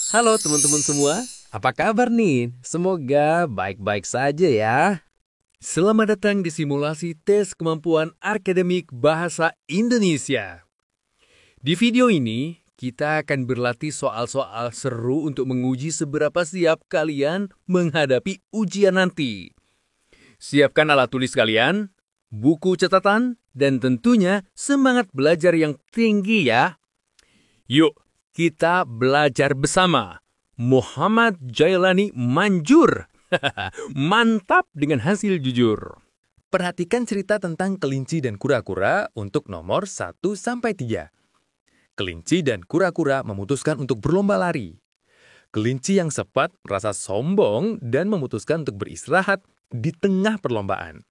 Halo teman-teman semua, apa kabar nih? Semoga baik-baik saja ya. Selamat datang di simulasi tes kemampuan akademik bahasa Indonesia. Di video ini, kita akan berlatih soal-soal seru untuk menguji seberapa siap kalian menghadapi ujian nanti. Siapkan alat tulis kalian, buku catatan, dan tentunya semangat belajar yang tinggi ya. Yuk, kita belajar bersama. Muhammad Jailani manjur. Mantap dengan hasil jujur. Perhatikan cerita tentang kelinci dan kura-kura untuk nomor 1-3. Kelinci dan kura-kura memutuskan untuk berlomba lari. Kelinci yang cepat merasa sombong dan memutuskan untuk beristirahat di tengah perlombaan.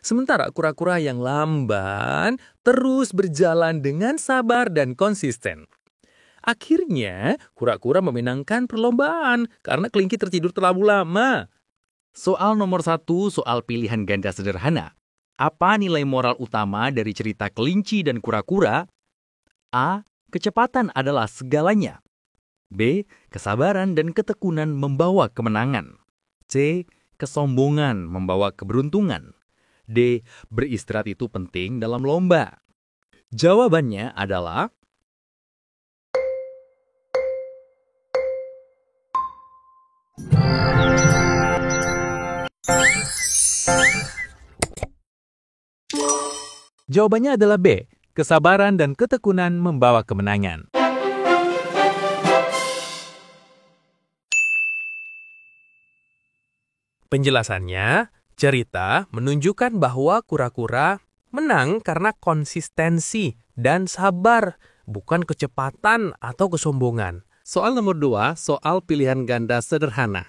Sementara kura-kura yang lamban terus berjalan dengan sabar dan konsisten. Akhirnya, kura-kura memenangkan perlombaan karena kelinci tertidur terlalu lama. Soal nomor 1, soal pilihan ganda sederhana. Apa nilai moral utama dari cerita kelinci dan kura-kura? A. Kecepatan adalah segalanya. B. Kesabaran dan ketekunan membawa kemenangan. C. Kesombongan membawa keberuntungan. D. Beristirahat itu penting dalam lomba. Jawabannya adalah Jawabannya adalah B. Kesabaran dan ketekunan membawa kemenangan. Penjelasannya, cerita menunjukkan bahwa kura-kura menang karena konsistensi dan sabar, bukan kecepatan atau kesombongan. Soal nomor 2, soal pilihan ganda sederhana.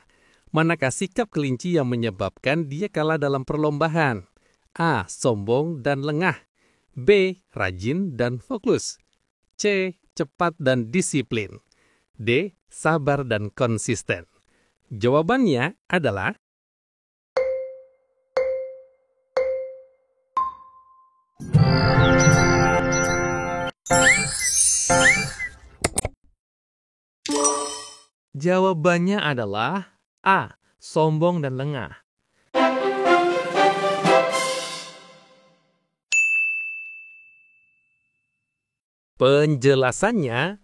Manakah sikap kelinci yang menyebabkan dia kalah dalam perlombaan? A. Sombong dan lengah. B. Rajin dan fokus. C. Cepat dan disiplin. D. Sabar dan konsisten. Jawabannya adalah A. Sombong dan lengah. Penjelasannya,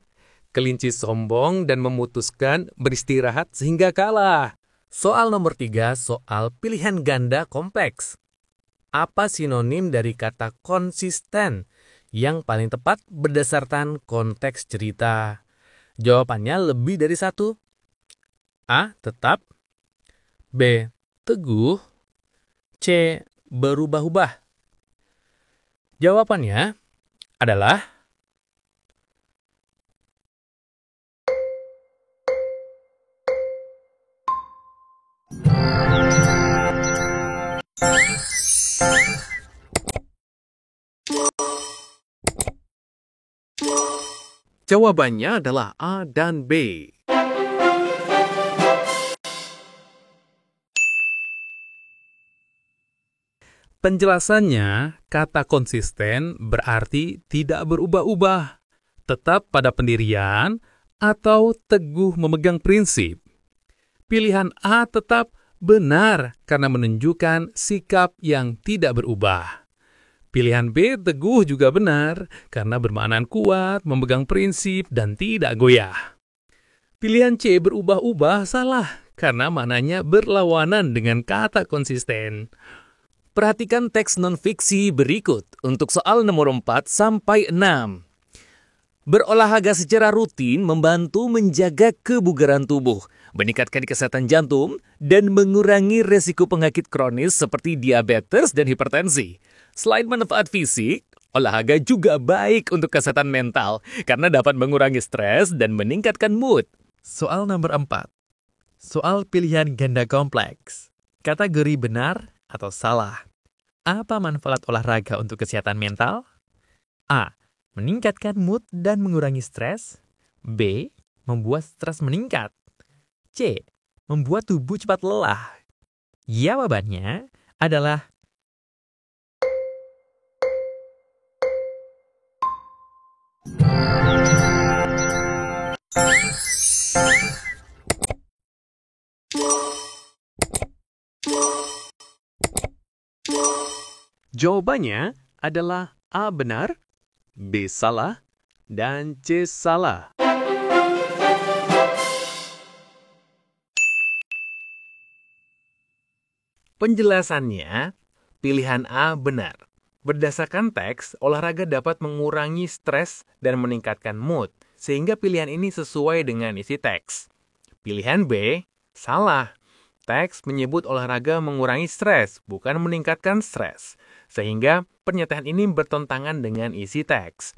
kelinci sombong dan memutuskan beristirahat sehingga kalah. Soal nomor 3, soal pilihan ganda kompleks. Apa sinonim dari kata konsisten yang paling tepat berdasarkan konteks cerita? Jawabannya lebih dari satu. A. Tetap. B. Teguh. C. Berubah-ubah. Jawabannya adalah Jawabannya adalah A dan B. Penjelasannya, kata konsisten berarti tidak berubah-ubah, tetap pada pendirian, atau teguh memegang prinsip. Pilihan A tetap benar karena menunjukkan sikap yang tidak berubah. Pilihan B teguh juga benar karena bermakna kuat, memegang prinsip, dan tidak goyah. Pilihan C berubah-ubah salah karena maknanya berlawanan dengan kata konsisten. Perhatikan teks non-fiksi berikut untuk soal nomor 4-6. Berolahraga secara rutin membantu menjaga kebugaran tubuh, meningkatkan kesehatan jantung, dan mengurangi resiko penyakit kronis seperti diabetes dan hipertensi. Selain manfaat fisik, olahraga juga baik untuk kesehatan mental karena dapat mengurangi stres dan meningkatkan mood. Soal nomor 4. Soal pilihan ganda kompleks. Kategori benar atau salah. Apa manfaat olahraga untuk kesehatan mental? A. Meningkatkan mood dan mengurangi stres. B. Membuat stres meningkat. C. Membuat tubuh cepat lelah. Jawabannya adalah Jawabannya adalah A benar, B salah, dan C salah. Penjelasannya, pilihan A benar. Berdasarkan teks, olahraga dapat mengurangi stres dan meningkatkan mood, sehingga pilihan ini sesuai dengan isi teks. Pilihan B, salah. Teks menyebut olahraga mengurangi stres, bukan meningkatkan stres. Sehingga pernyataan ini bertentangan dengan isi teks.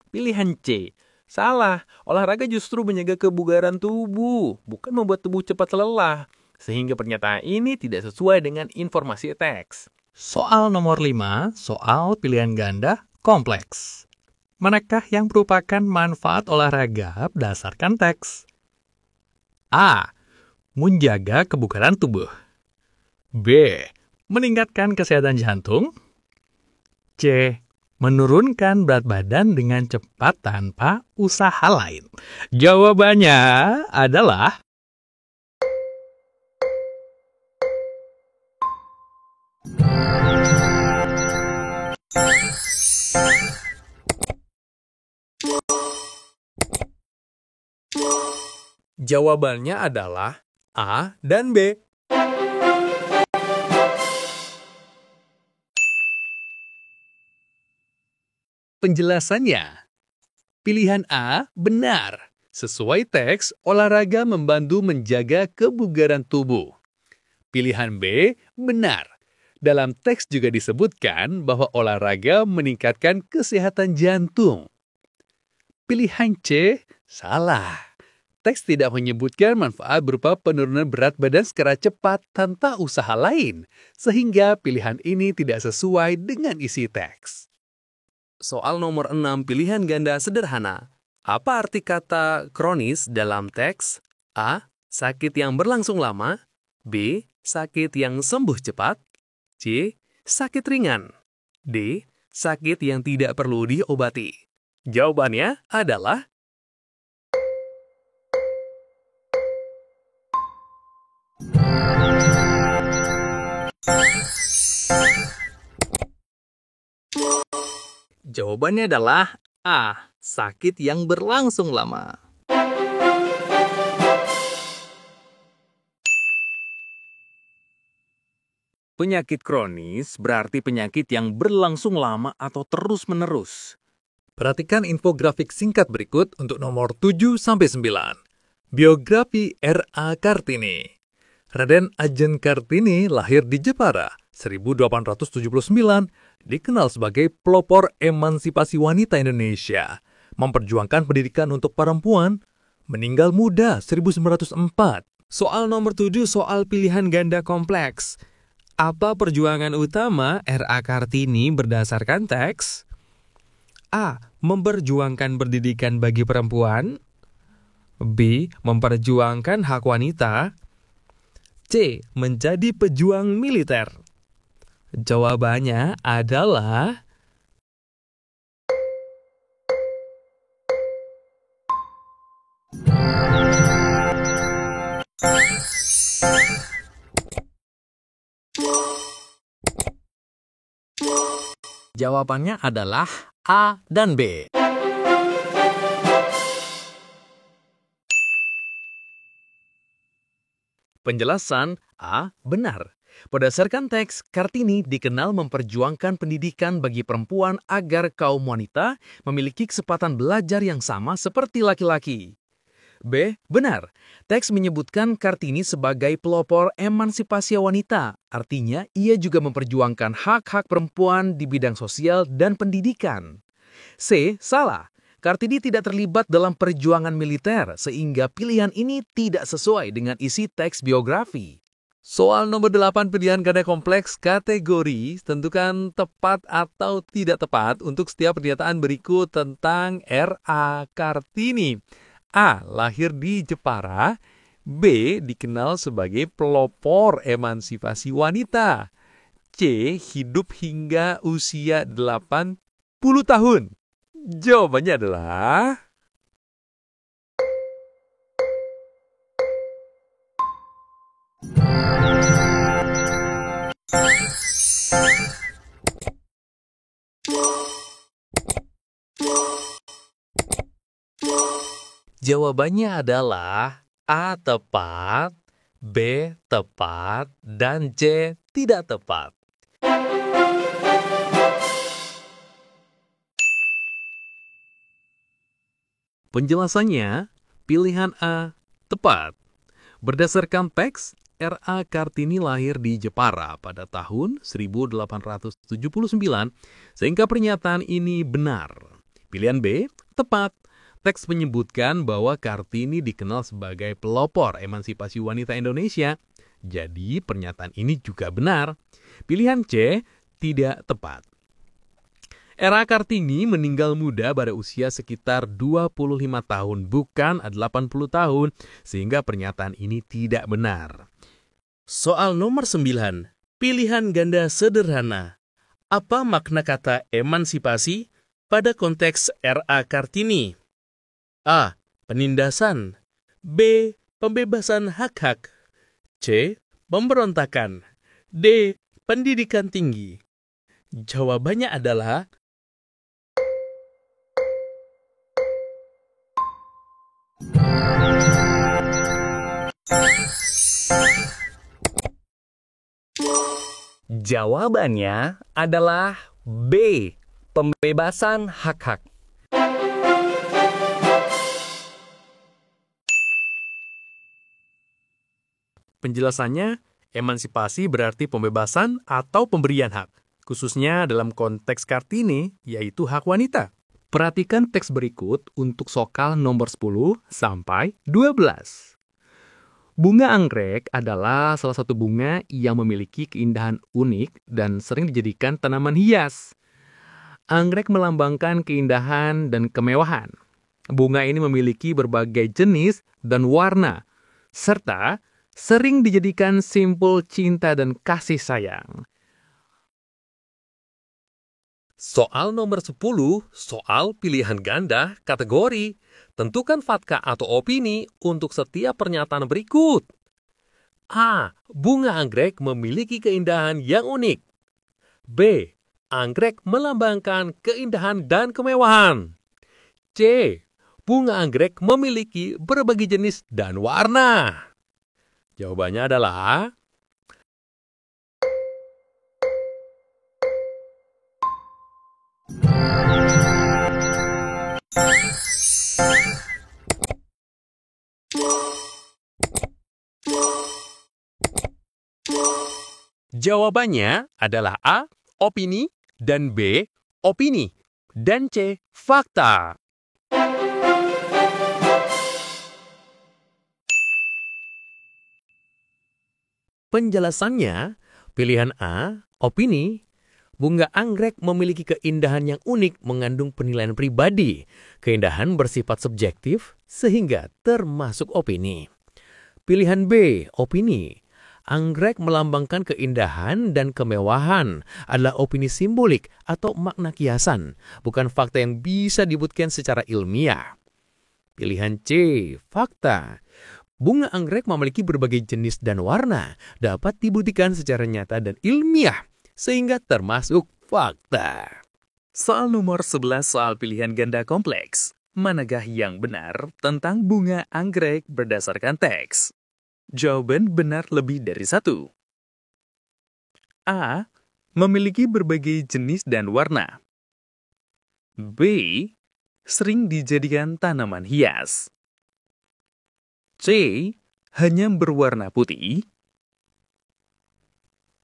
Pilihan C, salah. Olahraga justru menjaga kebugaran tubuh, bukan membuat tubuh cepat lelah. Sehingga pernyataan ini tidak sesuai dengan informasi teks. Soal nomor 5, soal pilihan ganda kompleks. Manakah yang merupakan manfaat olahraga berdasarkan teks? A. Menjaga kebugaran tubuh. B. Meningkatkan kesehatan jantung. C. Menurunkan berat badan dengan cepat tanpa usaha lain. Jawabannya adalah Jawabannya adalah A dan B. Penjelasannya, pilihan A benar. Sesuai teks, olahraga membantu menjaga kebugaran tubuh. Pilihan B benar. Dalam teks juga disebutkan bahwa olahraga meningkatkan kesehatan jantung. Pilihan C salah. Teks tidak menyebutkan manfaat berupa penurunan berat badan secara cepat tanpa usaha lain, sehingga pilihan ini tidak sesuai dengan isi teks. Soal nomor 6 pilihan ganda sederhana. Apa arti kata kronis dalam teks? A. Sakit yang berlangsung lama. B. Sakit yang sembuh cepat. C. Sakit ringan. D. Sakit yang tidak perlu diobati. Jawabannya adalah Jawabannya adalah A. Sakit yang berlangsung lama. penyakit kronis berarti penyakit yang berlangsung lama atau terus-menerus. Perhatikan infografik singkat berikut untuk nomor 7-9. Biografi R.A. Kartini. Raden Ajeng Kartini lahir di Jepara, 1879, dikenal sebagai pelopor emansipasi wanita Indonesia, memperjuangkan pendidikan untuk perempuan, meninggal muda 1904. Soal nomor 7, soal pilihan ganda kompleks. Apa perjuangan utama R.A. Kartini berdasarkan teks? A. Memperjuangkan pendidikan bagi perempuan. B. Memperjuangkan hak wanita. C. Menjadi pejuang militer. Jawabannya adalah Jawabannya adalah A dan B. Penjelasan A benar. Berdasarkan teks, Kartini dikenal memperjuangkan pendidikan bagi perempuan agar kaum wanita memiliki kesempatan belajar yang sama seperti laki-laki. B. Benar. Teks menyebutkan Kartini sebagai pelopor emansipasi wanita. Artinya, ia juga memperjuangkan hak-hak perempuan di bidang sosial dan pendidikan. C. Salah. Kartini tidak terlibat dalam perjuangan militer, sehingga pilihan ini tidak sesuai dengan isi teks biografi. Soal nomor 8 pilihan ganda kompleks kategori, tentukan tepat atau tidak tepat untuk setiap pernyataan berikut tentang R.A. Kartini. A. Lahir di Jepara. B. Dikenal sebagai pelopor emansipasi wanita. C. Hidup hingga usia 80 tahun. Jawabannya adalah Jawabannya adalah A tepat, B tepat, dan C tidak tepat. Penjelasannya, pilihan A tepat. Berdasarkan teks, R.A. Kartini lahir di Jepara pada tahun 1879, sehingga pernyataan ini benar. Pilihan B tepat. Teks menyebutkan bahwa Kartini dikenal sebagai pelopor emansipasi wanita Indonesia, jadi pernyataan ini juga benar. Pilihan C tidak tepat. R.A. Kartini meninggal muda pada usia sekitar 25 tahun, bukan 80 tahun, sehingga pernyataan ini tidak benar. Soal nomor 9, pilihan ganda sederhana. Apa makna kata emansipasi pada konteks R.A. Kartini? A. Penindasan. B. Pembebasan hak-hak. C. Pemberontakan. D. Pendidikan tinggi. Jawabannya adalah Jawabannya adalah B. Pembebasan hak-hak. Penjelasannya, emansipasi berarti pembebasan atau pemberian hak, khususnya dalam konteks Kartini, yaitu hak wanita. Perhatikan teks berikut untuk sokal nomor 10 sampai 12. Bunga anggrek adalah salah satu bunga yang memiliki keindahan unik dan sering dijadikan tanaman hias. Anggrek melambangkan keindahan dan kemewahan. Bunga ini memiliki berbagai jenis dan warna, serta sering dijadikan simbol cinta dan kasih sayang. Soal nomor 10, soal pilihan ganda kategori. Tentukan fakta atau opini untuk setiap pernyataan berikut. A. Bunga anggrek memiliki keindahan yang unik. B. Anggrek melambangkan keindahan dan kemewahan. C. Bunga anggrek memiliki berbagai jenis dan warna. Jawabannya adalah Jawabannya adalah A. Opini, dan B. Opini, dan C. Fakta. Penjelasannya, pilihan A. Opini. Bunga anggrek memiliki keindahan yang unik mengandung penilaian pribadi. Keindahan bersifat subjektif sehingga termasuk opini. Pilihan B. Opini. Anggrek melambangkan keindahan dan kemewahan, adalah opini simbolik atau makna kiasan, bukan fakta yang bisa dibuktikan secara ilmiah. Pilihan C. Fakta. Bunga anggrek memiliki berbagai jenis dan warna, dapat dibuktikan secara nyata dan ilmiah, sehingga termasuk fakta. Soal nomor 11 soal pilihan ganda kompleks. Manakah yang benar tentang bunga anggrek berdasarkan teks? Jawaban benar lebih dari satu. A. Memiliki berbagai jenis dan warna. B. Sering dijadikan tanaman hias. C. Hanya berwarna putih.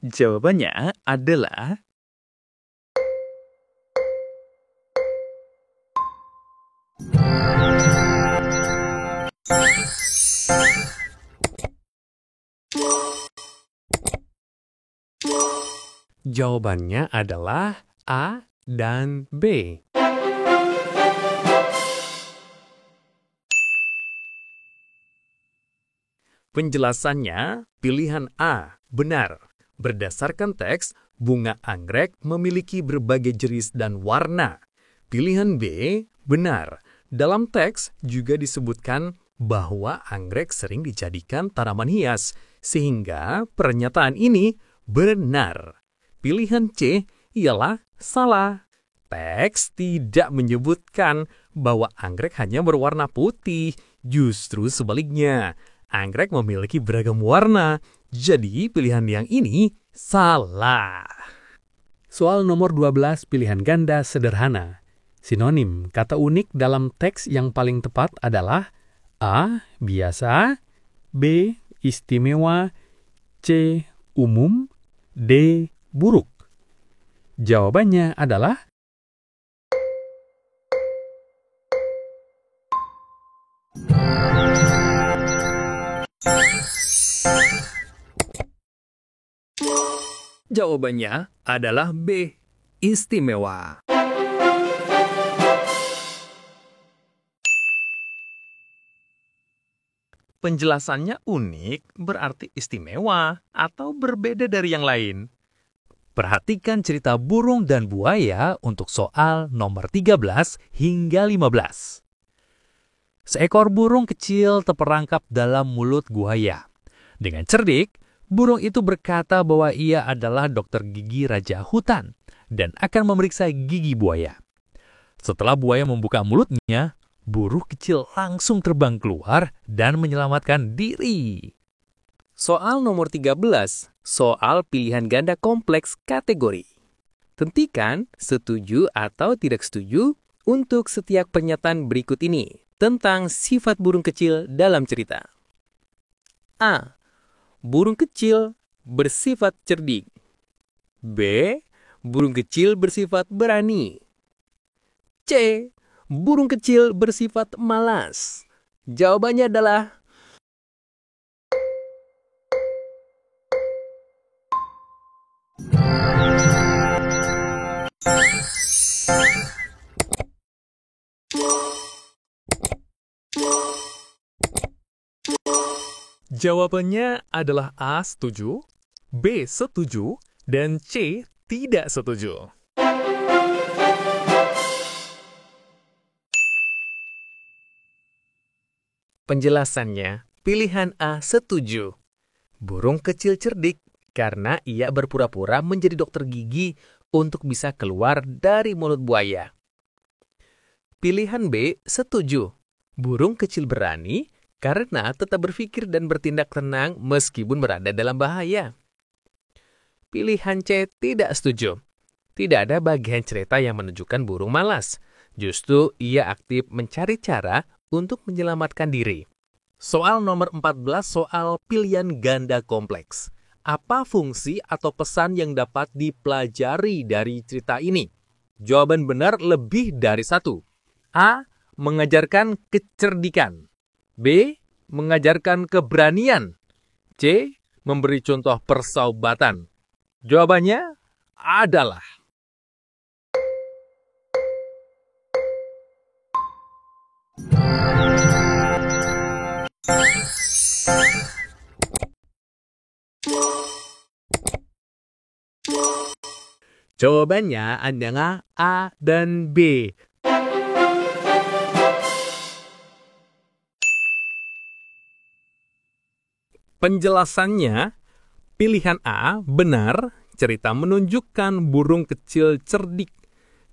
Jawabannya adalah Jawabannya adalah A dan B. Penjelasannya, pilihan A benar. Berdasarkan teks, bunga anggrek memiliki berbagai jenis dan warna. Pilihan B benar. Dalam teks juga disebutkan bahwa anggrek sering dijadikan tanaman hias, sehingga pernyataan ini benar. Pilihan C ialah salah. Teks tidak menyebutkan bahwa anggrek hanya berwarna putih, Justru sebaliknya, anggrek memiliki beragam warna. Jadi pilihan yang ini salah. Soal nomor 12 pilihan ganda sederhana. Sinonim kata unik dalam teks yang paling tepat adalah A. Biasa, B. Istimewa, C. Umum, D. Buruk. Jawabannya adalah Jawabannya adalah B. Istimewa. Penjelasannya unik berarti istimewa atau berbeda dari yang lain. Perhatikan cerita burung dan buaya untuk soal nomor 13 hingga 15. Seekor burung kecil terperangkap dalam mulut buaya. Dengan cerdik, burung itu berkata bahwa ia adalah dokter gigi raja hutan dan akan memeriksa gigi buaya. Setelah buaya membuka mulutnya, burung kecil langsung terbang keluar dan menyelamatkan diri. Soal nomor 13, soal pilihan ganda kompleks kategori. Tentukan setuju atau tidak setuju untuk setiap pernyataan berikut ini tentang sifat burung kecil dalam cerita. A. Burung kecil bersifat cerdik. B. Burung kecil bersifat berani. C. Burung kecil bersifat malas. Jawabannya adalah Jawabannya adalah A. Setuju, B. Setuju, dan C. Tidak setuju. penjelasannya. Pilihan A setuju. Burung kecil cerdik karena ia berpura-pura menjadi dokter gigi untuk bisa keluar dari mulut buaya. Pilihan B setuju. Burung kecil berani karena tetap berpikir dan bertindak tenang meskipun berada dalam bahaya. Pilihan C tidak setuju. Tidak ada bagian cerita yang menunjukkan burung malas. Justru ia aktif mencari cara untuk menyelamatkan diri. Soal nomor 14 soal pilihan ganda kompleks. Apa fungsi atau pesan yang dapat dipelajari dari cerita ini? Jawaban benar lebih dari satu. A. Mengajarkan kecerdikan. B. Mengajarkan keberanian. C. Memberi contoh persahabatan. Jawabannya adalah jawabannya adalah A dan B. Penjelasannya, pilihan A benar, cerita menunjukkan burung kecil cerdik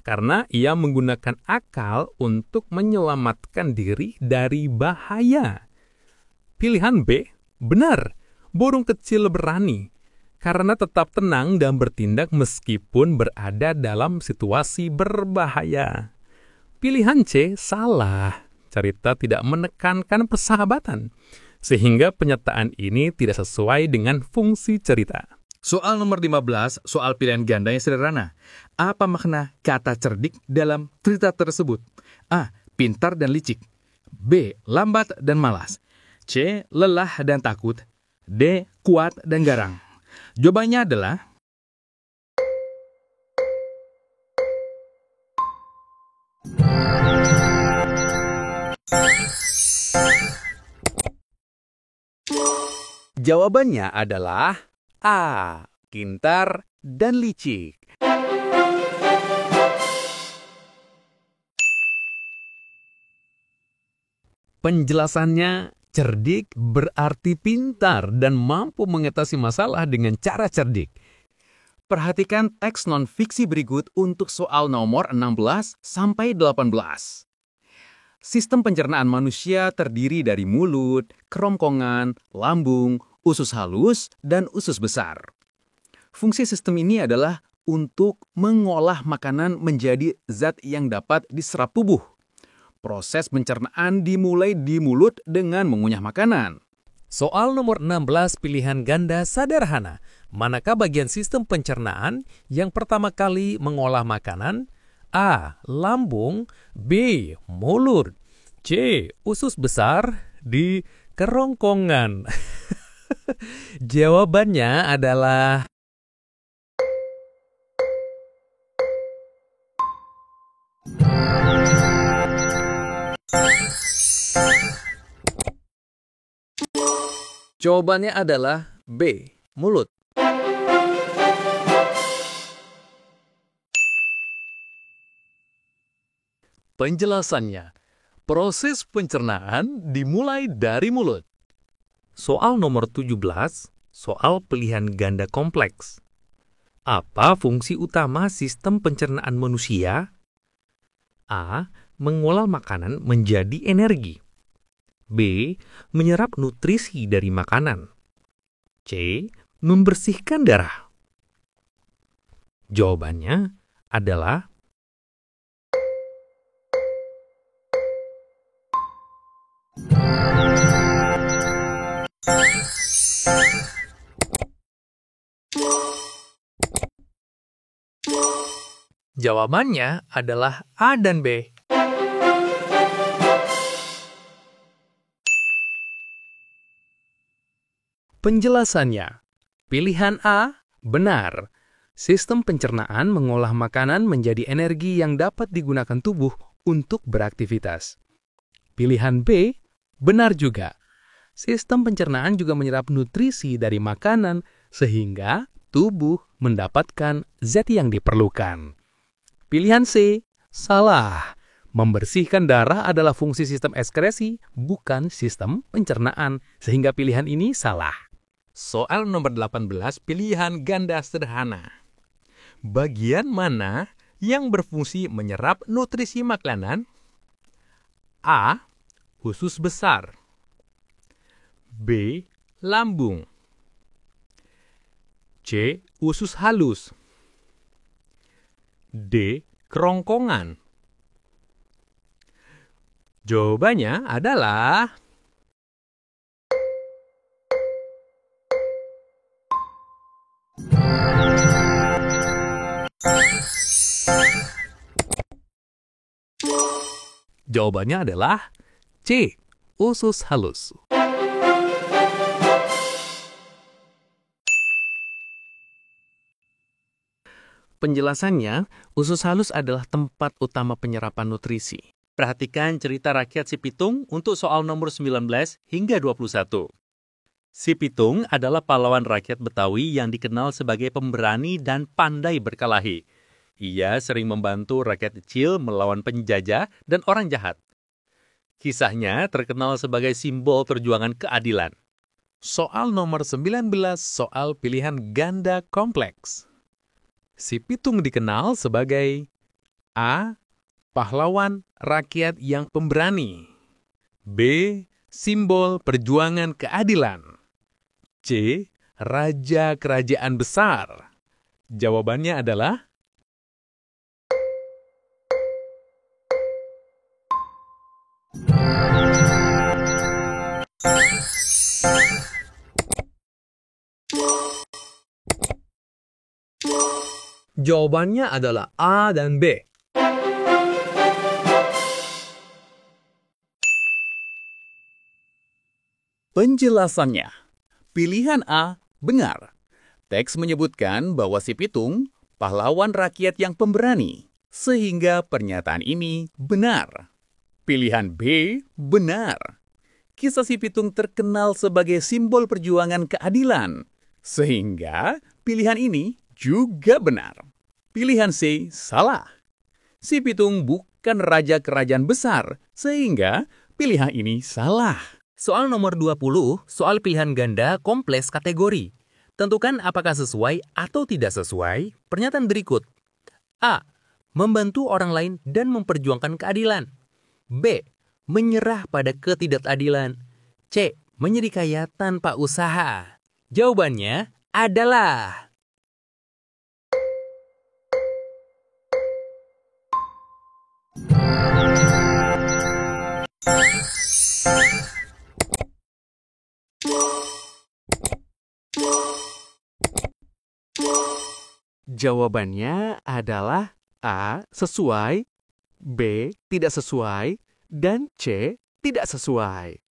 karena ia menggunakan akal untuk menyelamatkan diri dari bahaya. Pilihan B benar, burung kecil berani karena tetap tenang dan bertindak meskipun berada dalam situasi berbahaya. Pilihan C salah, cerita tidak menekankan persahabatan, sehingga pernyataan ini tidak sesuai dengan fungsi cerita. soal nomor 15, soal pilihan ganda yang sederhana. Apa makna kata cerdik dalam cerita tersebut? A. Pintar dan licik. B. Lambat dan malas. C. Lelah dan takut. D. Kuat dan garang. Jawabannya adalah Jawabannya adalah A. Pintar dan licik. Penjelasannya, cerdik berarti pintar dan mampu mengatasi masalah dengan cara cerdik. Perhatikan teks non-fiksi berikut untuk soal nomor 16 sampai 18. Sistem pencernaan manusia terdiri dari mulut, kerongkongan, lambung, usus halus, dan usus besar. Fungsi sistem ini adalah untuk mengolah makanan menjadi zat yang dapat diserap tubuh. Proses pencernaan dimulai di mulut dengan mengunyah makanan. Soal nomor 16 pilihan ganda sederhana. Manakah bagian sistem pencernaan yang pertama kali mengolah makanan? A. Lambung. B. Mulut. C. Usus besar. D. Kerongkongan. Jawabannya adalah Jawabannya adalah B. Mulut. Penjelasannya, proses pencernaan dimulai dari mulut. soal nomor 17, soal pilihan ganda kompleks. Apa fungsi utama sistem pencernaan manusia? A. Mengolah makanan menjadi energi. B. Menyerap nutrisi dari makanan. C. Membersihkan darah. Jawabannya adalah Jawabannya adalah A dan B. penjelasannya. Pilihan A benar. Sistem pencernaan mengolah makanan menjadi energi yang dapat digunakan tubuh untuk beraktivitas. Pilihan B benar juga. Sistem pencernaan juga menyerap nutrisi dari makanan sehingga tubuh mendapatkan zat yang diperlukan. Pilihan C salah. Membersihkan darah adalah fungsi sistem ekskresi, bukan sistem pencernaan, sehingga pilihan ini salah. Soal nomor 18 pilihan ganda sederhana. Bagian mana yang berfungsi menyerap nutrisi makanan? A. Usus besar. B. Lambung. C. Usus halus. D. Kerongkongan. Jawabannya adalah C. Usus halus. Penjelasannya, usus halus adalah tempat utama penyerapan nutrisi. Perhatikan cerita rakyat Si Pitung untuk soal nomor 19 hingga 21. Si Pitung adalah pahlawan rakyat Betawi yang dikenal sebagai pemberani dan pandai berkelahi. Ia sering membantu rakyat kecil melawan penjajah dan orang jahat. Kisahnya terkenal sebagai simbol perjuangan keadilan. Soal nomor 19, soal pilihan ganda kompleks. Si Pitung dikenal sebagai A. Pahlawan rakyat yang pemberani. B. Simbol perjuangan keadilan. C. Raja kerajaan besar. Jawabannya adalah Jawabannya adalah A dan B. Penjelasannya, pilihan A benar. Teks menyebutkan bahwa Si Pitung pahlawan rakyat yang pemberani, sehingga pernyataan ini benar. Pilihan B benar. Kisah Si Pitung terkenal sebagai simbol perjuangan keadilan, sehingga pilihan ini juga benar. Pilihan C salah. Si Pitung bukan raja kerajaan besar, sehingga pilihan ini salah. soal nomor 20, soal pilihan ganda kompleks kategori. Tentukan apakah sesuai atau tidak sesuai pernyataan berikut. A. Membantu orang lain dan memperjuangkan keadilan. B. menyerah pada ketidakadilan. C. Menjadi kaya tanpa usaha. Jawabannya adalah jawabannya adalah A. Sesuai, B. Tidak sesuai, dan C. Tidak sesuai.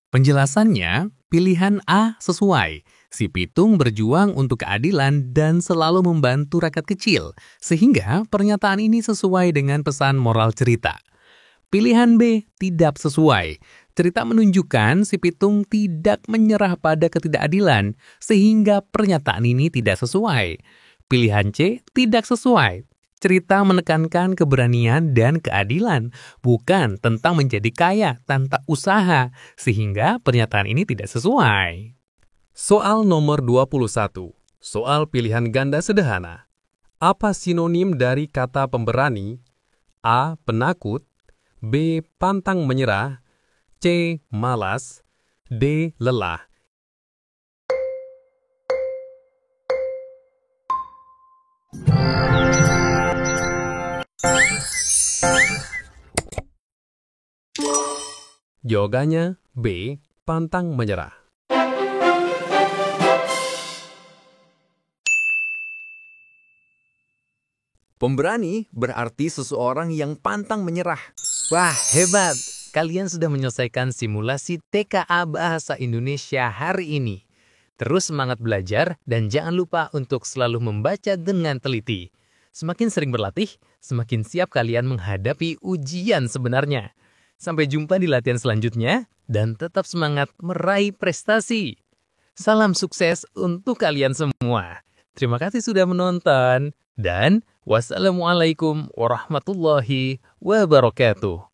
Penjelasannya, pilihan A sesuai. Si pitung berjuang untuk keadilan dan selalu membantu rakyat kecil, sehingga pernyataan ini sesuai dengan pesan moral cerita. Pilihan B tidak sesuai. Cerita menunjukkan si pitung tidak menyerah pada ketidakadilan, sehingga pernyataan ini tidak sesuai. Pilihan C tidak sesuai. Cerita menekankan keberanian dan keadilan, bukan tentang menjadi kaya tanpa usaha, sehingga pernyataan ini tidak sesuai. Soal nomor 21. Soal pilihan ganda sederhana. Apa sinonim dari kata pemberani? A. Penakut, B. Pantang menyerah, C. Malas, D. Lelah. Jawabannya B. Pantang menyerah. Pemberani berarti seseorang yang pantang menyerah. Wah, hebat! Kalian sudah menyelesaikan simulasi TKA Bahasa Indonesia hari ini. Terus semangat belajar dan jangan lupa untuk selalu membaca dengan teliti. Semakin sering berlatih, semakin siap kalian menghadapi ujian sebenarnya. Sampai jumpa di latihan selanjutnya dan tetap semangat meraih prestasi. Salam sukses untuk kalian semua. Terima kasih sudah menonton dan wassalamualaikum warahmatullahi wabarakatuh.